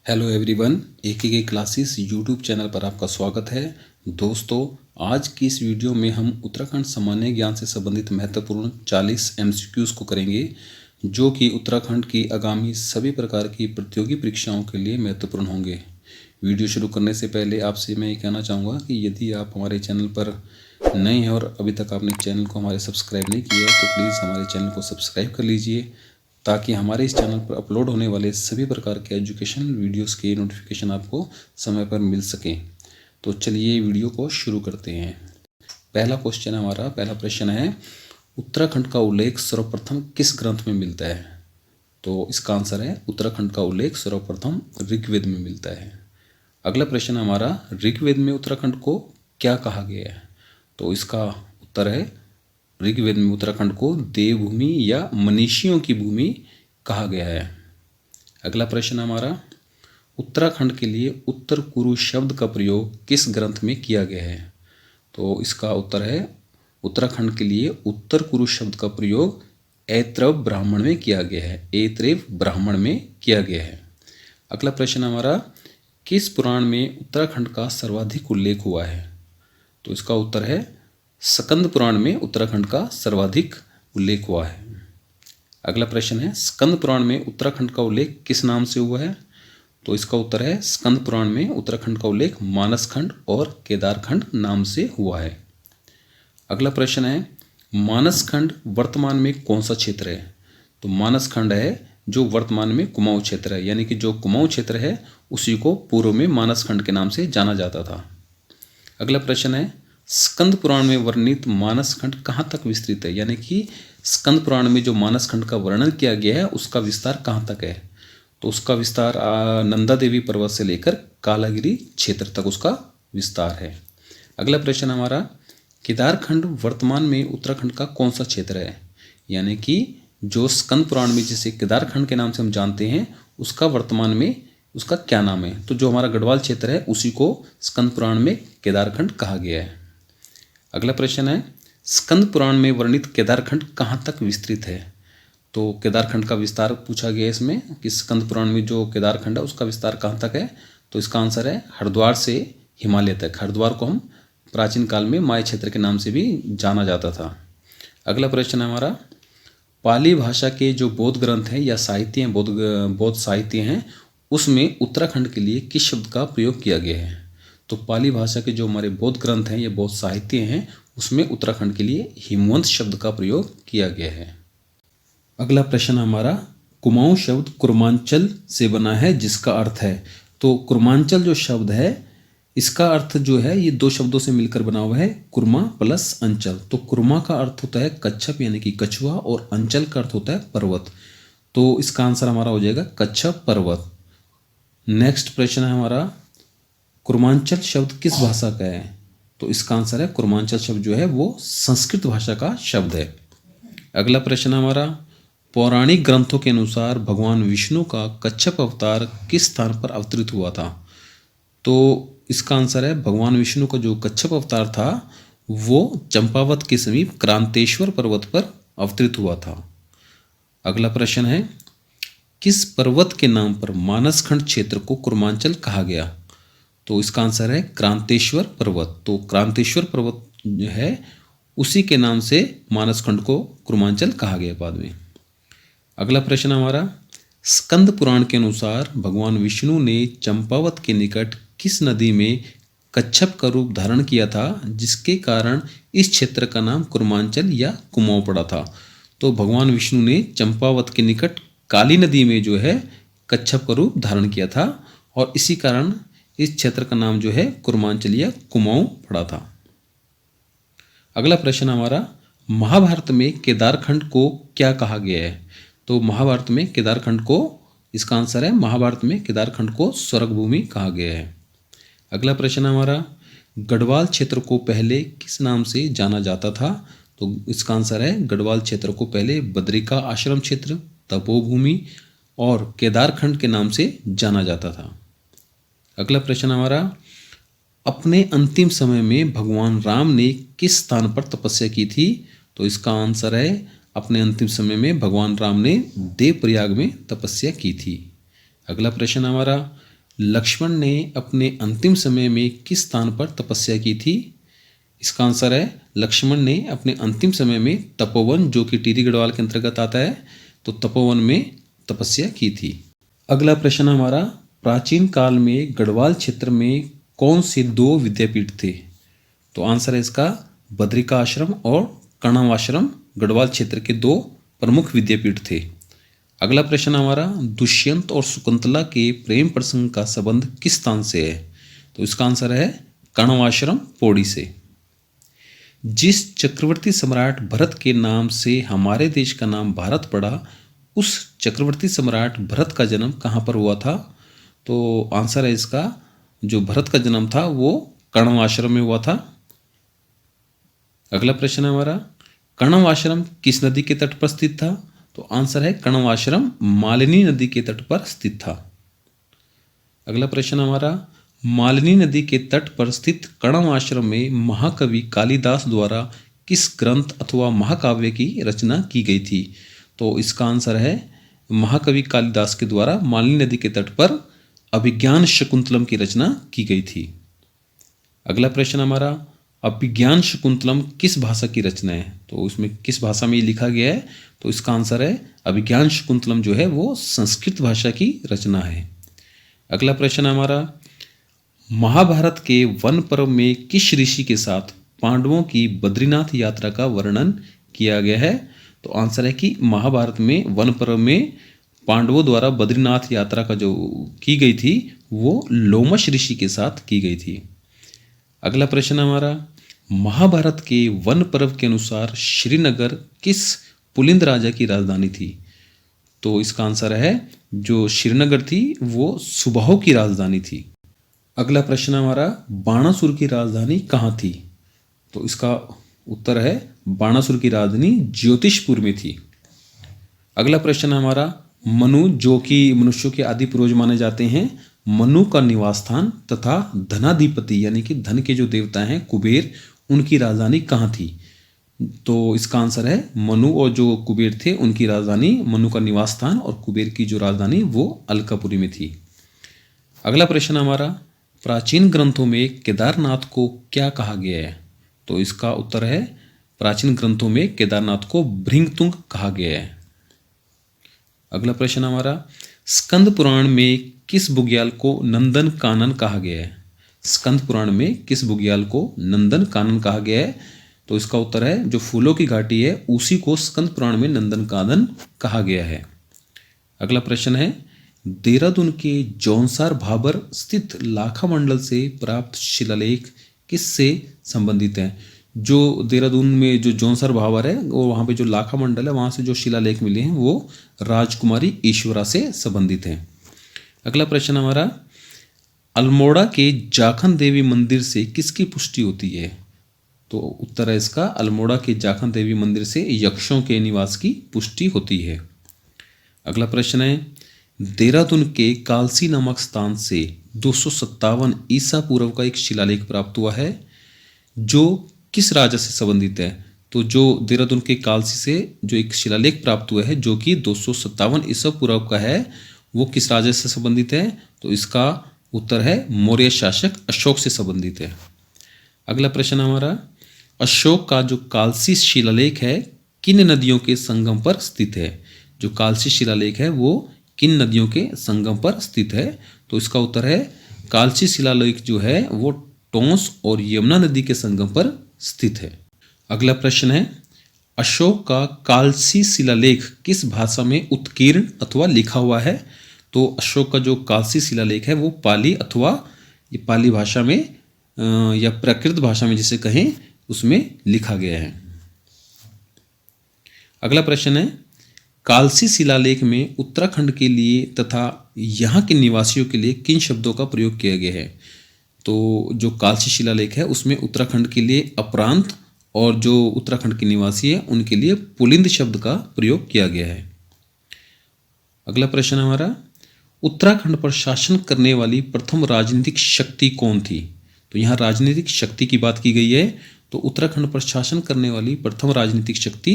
Hello everyone, एके classes YouTube channel पर आपका स्वागत है। दोस्तों, आज की इस वीडियो में हम उत्तराखंड सामान्य ज्ञान से संबंधित महत्वपूर्ण 40 एमसीक्यूज़ को करेंगे, जो कि उत्तराखंड की आगामी सभी प्रकार की प्रतियोगी परीक्षाओं के लिए महत्वपूर्ण होंगे। वीडियो शुरू करने से पहले आपसे मैं ये कहना चाहूँगा कि यदि आप हमारे चैनल पर नए हैं और अभी तक आपने चैनल को हमारे सब्सक्राइब नहीं किया है, तो प्लीज़ हमारे चैनल को सब्सक्राइब कर लीजिए, ताकि हमारे इस चैनल पर अपलोड होने वाले सभी प्रकार के एजुकेशनल वीडियोस के नोटिफिकेशन आपको समय पर मिल सकें। तो चलिए वीडियो को शुरू करते हैं। पहला प्रश्न है, उत्तराखंड का उल्लेख सर्वप्रथम किस ग्रंथ में मिलता है? तो इसका आंसर है उत्तराखंड का उल्लेख सर्वप्रथम ऋग्वेद में मिलता है। अगला प्रश्न हमारा, ऋग्वेद में उत्तराखंड को क्या कहा गया है? तो इसका उत्तर है ऋग्वेद में उत्तराखंड को देवभूमि या मनीषियों की भूमि कहा गया है। अगला प्रश्न हमारा, उत्तराखंड के लिए उत्तर कुरु शब्द का प्रयोग किस ग्रंथ में किया गया है? तो इसका उत्तर है उत्तराखंड के लिए उत्तर कुरु शब्द का प्रयोग ऐत्रव ब्राह्मण में किया गया है। ऐत्रव ब्राह्मण में किया गया है। अगला प्रश्न हमारा, किस पुराण में उत्तराखंड का सर्वाधिक उल्लेख हुआ है? तो इसका उत्तर है स्कंद पुराण में उत्तराखंड का सर्वाधिक उल्लेख हुआ है। अगला प्रश्न है, स्कंद पुराण में उत्तराखंड का उल्लेख किस नाम से हुआ है? तो इसका उत्तर है स्कंद पुराण में उत्तराखंड का उल्लेख मानसखंड और केदारखंड नाम से हुआ है। अगला प्रश्न है, मानसखंड वर्तमान में कौन सा क्षेत्र है? तो मानसखंड है जो वर्तमान में कुमाऊं क्षेत्र है, यानी कि जो कुमाऊं क्षेत्र है उसी को पूर्व में मानसखंड के नाम से जाना जाता था। अगला प्रश्न है, स्कंद पुराण में वर्णित मानसखंड कहाँ तक विस्तृत है? यानी कि स्कंद पुराण में जो मानसखंड का वर्णन किया गया है उसका विस्तार कहाँ तक है? तो उसका विस्तार नंदा देवी पर्वत से लेकर कालागिरी क्षेत्र तक उसका विस्तार है। अगला प्रश्न हमारा, केदारखंड वर्तमान में उत्तराखंड का कौन सा क्षेत्र है? यानी कि जो स्कंद पुराण में जिसे केदारखंड के नाम से हम जानते हैं उसका वर्तमान में उसका क्या नाम है? तो जो हमारा गढ़वाल क्षेत्र है उसी को स्कंद पुराण में केदारखंड कहा गया है। अगला प्रश्न है, स्कंद पुराण में वर्णित केदारखंड कहाँ तक विस्तृत है? तो केदारखंड का विस्तार पूछा गया है इसमें कि स्कंद पुराण में जो केदारखंड है उसका विस्तार कहाँ तक है? तो इसका आंसर है हरिद्वार से हिमालय तक। हरिद्वार को हम प्राचीन काल में माय क्षेत्र के नाम से भी जाना जाता था। अगला प्रश्न है हमारा, पाली भाषा के जो बौद्ध ग्रंथ हैं या साहित्य हैं, बौद्ध साहित्य हैं, उसमें उत्तराखंड के लिए किस शब्द का प्रयोग किया गया है? तो पाली भाषा के जो हमारे बौद्ध ग्रंथ हैं या बौद्ध साहित्य हैं उसमें उत्तराखंड के लिए हिमवंत शब्द का प्रयोग किया गया है। अगला प्रश्न हमारा, कुमाऊं शब्द कुर्मांचल से बना है जिसका अर्थ है? तो कुर्मांचल जो शब्द है इसका अर्थ जो है ये दो शब्दों से मिलकर बना हुआ है, कुर्मा प्लस अंचल। तो कुर्मा का अर्थ होता है कच्छप यानी कि कछुआ और अंचल का अर्थ होता है पर्वत। तो इसका आंसर हमारा हो जाएगा कच्छप पर्वत। नेक्स्ट प्रश्न है हमारा, कुर्मांचल शब्द किस भाषा का है? तो इसका आंसर है कुर्मांचल शब्द जो है वो संस्कृत भाषा का शब्द है। अगला प्रश्न हमारा, पौराणिक ग्रंथों के अनुसार भगवान विष्णु का कच्छप अवतार किस स्थान पर अवतरित हुआ था? तो इसका आंसर है भगवान विष्णु का जो कच्छप अवतार था वो चंपावत के समीप क्रांतेश्वर पर्वत पर अवतरित हुआ था। अगला प्रश्न है, किस पर्वत के नाम पर मानसखंड क्षेत्र को कुर्मांचल कहा गया? तो इसका आंसर है क्रांतेश्वर पर्वत। तो क्रांतेश्वर पर्वत जो है उसी के नाम से मानसखंड को कुर्मांचल कहा गया बाद में। अगला प्रश्न हमारा, स्कंद पुराण के अनुसार भगवान विष्णु ने चंपावत के निकट किस नदी में कच्छप का रूप धारण किया था जिसके कारण इस क्षेत्र का नाम कुर्मांचल या कुमाऊं पड़ा था? तो भगवान विष्णु ने चंपावत के निकट काली नदी में जो है कच्छप का रूप धारण किया था और इसी कारण इस क्षेत्र का नाम जो है कुर्मांचल या कुमाऊं पड़ा था। अगला प्रश्न हमारा, महाभारत में केदारखंड को क्या कहा गया है? तो महाभारत में केदारखंड को, इसका आंसर है महाभारत में केदारखंड को स्वर्ग भूमि कहा गया है। अगला प्रश्न हमारा, गढ़वाल क्षेत्र को पहले किस नाम से जाना जाता था? तो इसका आंसर है गढ़वाल क्षेत्र को पहले बद्रिका आश्रम क्षेत्र, तपोभूमि और केदारखंड के नाम से जाना जाता था। अगला प्रश्न हमारा, अपने अंतिम समय में भगवान राम ने किस स्थान पर तपस्या की थी? तो इसका आंसर है अपने अंतिम समय में भगवान राम ने देवप्रयाग में तपस्या की थी। अगला प्रश्न हमारा, लक्ष्मण ने अपने अंतिम समय में किस स्थान पर तपस्या की थी? इसका आंसर है लक्ष्मण ने अपने अंतिम समय में तपोवन, जो कि टिहरी गढ़वाल के अंतर्गत आता है, तो तपोवन में तपस्या की थी। अगला प्रश्न हमारा, प्राचीन काल में गढ़वाल क्षेत्र में कौन से 2 विद्यापीठ थे? तो आंसर है इसका बद्रिका आश्रम और कणव आश्रम गढ़वाल क्षेत्र के 2 प्रमुख विद्यापीठ थे। अगला प्रश्न हमारा, दुष्यंत और शकुंतला के प्रेम प्रसंग का संबंध किस स्थान से है? तो इसका आंसर है कणव आश्रम पौड़ी से। जिस चक्रवर्ती सम्राट भरत के नाम से हमारे देश का नाम भारत पड़ा, उस चक्रवर्ती सम्राट भरत का जन्म कहाँ पर हुआ था? तो आंसर है इसका, जो भरत का जन्म था वो कणव आश्रम में हुआ था। अगला प्रश्न है हमारा, कणव आश्रम किस नदी के तट पर स्थित था? तो आंसर है कणव आश्रम मालिनी नदी के तट पर स्थित था। अगला प्रश्न हमारा, मालिनी नदी के तट पर स्थित कणव आश्रम में महाकवि कालिदास द्वारा किस ग्रंथ अथवा महाकाव्य की रचना की गई थी? तो इसका आंसर है महाकवि कालिदास के द्वारा मालिनी नदी के तट पर अभिज्ञान शकुंतलम की रचना की गई थी। अगला प्रश्न हमारा, अभिज्ञान शकुंतलम किस भाषा की रचना है? तो इसमें किस भाषा में ये लिखा गया है? तो इसका आंसर है अभिज्ञान शकुंतलम जो है वो संस्कृत भाषा की रचना है। अगला प्रश्न हमारा, महाभारत के वन पर्व में किस ऋषि के साथ पांडवों की बद्रीनाथ यात्रा का वर्णन किया गया है? तो आंसर है कि महाभारत में वन पर्व में पांडवों द्वारा बद्रीनाथ यात्रा का जो की गई थी वो लोमश ऋषि के साथ की गई थी। अगला प्रश्न हमारा, महाभारत के वन पर्व के अनुसार श्रीनगर किस पुलिंद राजा की राजधानी थी? तो इसका आंसर है जो श्रीनगर थी वो सुबाहु की राजधानी थी। अगला प्रश्न हमारा, बाणासुर की राजधानी कहाँ थी? तो इसका उत्तर है बाणासुर की राजधानी ज्योतिषपुर में थी। अगला प्रश्न हमारा, मनु जो कि मनुष्यों के आदि पूर्वज माने जाते हैं, मनु का निवास स्थान तथा धनाधिपति यानी कि धन के जो देवता हैं कुबेर, उनकी राजधानी कहाँ थी? तो इसका आंसर है मनु और जो कुबेर थे उनकी राजधानी, मनु का निवास स्थान और कुबेर की जो राजधानी वो अलकापुरी में थी। अगला प्रश्न हमारा, प्राचीन ग्रंथों में केदारनाथ को क्या कहा गया है? तो इसका उत्तर है प्राचीन ग्रंथों में केदारनाथ को भृंगतुंग कहा गया है। अगला प्रश्न हमारा, स्कंद पुराण में किस बुग्याल को नंदन कानन कहा गया है? स्कंद पुराण में किस बुग्याल को नंदन कानन कहा गया है? तो इसका उत्तर है जो फूलों की घाटी है उसी को स्कंद पुराण में नंदन कानन कहा गया है। अगला प्रश्न है, देहरादून के जौनसार भाबर स्थित लाखा मंडल से प्राप्त शिलालेख किससे संबंधित है? जो देहरादून में जो जौनसार भाबर है वो वहाँ पे जो लाखा मंडल है वहाँ से जो शिलालेख मिले हैं वो राजकुमारी ईश्वरा से संबंधित हैं। अगला प्रश्न हमारा, अल्मोड़ा के जाखन देवी मंदिर से किसकी पुष्टि होती है? तो उत्तर है इसका अल्मोड़ा के जाखन देवी मंदिर से यक्षों के निवास की पुष्टि होती है। अगला प्रश्न है, देहरादून के कालसी नामक स्थान से 257 ईसा पूर्व का एक शिलालेख प्राप्त हुआ है जो किस राजा से संबंधित है? तो जो देहरादून के कालसी से जो एक शिलालेख प्राप्त हुआ है जो कि 257 ईसा पूर्व का है वो किस राजा से संबंधित है? तो इसका उत्तर है मौर्य शासक अशोक से संबंधित है। अगला प्रश्न हमारा, अशोक का जो कालसी शिलालेख है किन नदियों के संगम पर स्थित है? जो कालसी शिलालेख है वो किन नदियों के संगम पर स्थित है? तो इसका उत्तर है कालसी शिलालेख जो है वो टोंस और यमुना नदी के संगम पर स्थित है। अगला प्रश्न है, अशोक का कालसी शिलालेख किस भाषा में उत्कीर्ण अथवा लिखा हुआ है? तो अशोक का जो कालसी शिलालेख है वो पाली अथवा ये पाली भाषा में या प्राकृत भाषा में जिसे कहें उसमें लिखा गया है। अगला प्रश्न है, कालसी शिलालेख में उत्तराखंड के लिए तथा यहाँ के निवासियों के लिए किन शब्दों का प्रयोग किया गया है? तो जो कालसी शिलालेख है उसमें उत्तराखंड के लिए अपरांत और जो उत्तराखंड के निवासी है उनके लिए पुलिंद शब्द का प्रयोग किया गया है। अगला प्रश्न हमारा, उत्तराखंड पर शासन करने वाली प्रथम राजनीतिक शक्ति कौन थी? तो यहाँ राजनीतिक शक्ति की बात की गई है तो उत्तराखंड पर शासन करने वाली प्रथम राजनीतिक शक्ति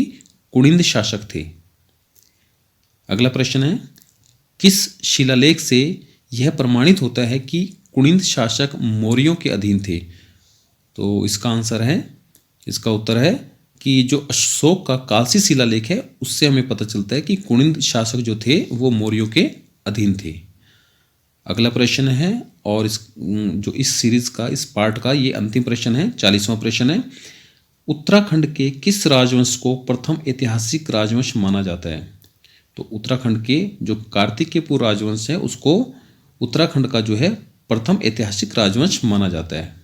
कुणिंद शासक थे। अगला प्रश्न है, किस शिलालेख से यह प्रमाणित होता है कि कुणिद शासक मौर्यों के अधीन थे। तो इसका आंसर है, इसका उत्तर है कि जो अशोक का कालसी शिलालेख है उससे हमें पता चलता है कि कुणिद शासक जो थे वो मौर्यों के अधीन थे। अगला प्रश्न है, और जो इस सीरीज का, इस पार्ट का ये अंतिम प्रश्न है, 40वां प्रश्न है। उत्तराखंड के किस राजवंश को प्रथम ऐतिहासिक राजवंश माना जाता है? तो उत्तराखंड के जो कार्तिकेयपुर राजवंश है उसको उत्तराखंड का जो है प्रथम ऐतिहासिक राजवंश माना जाता है।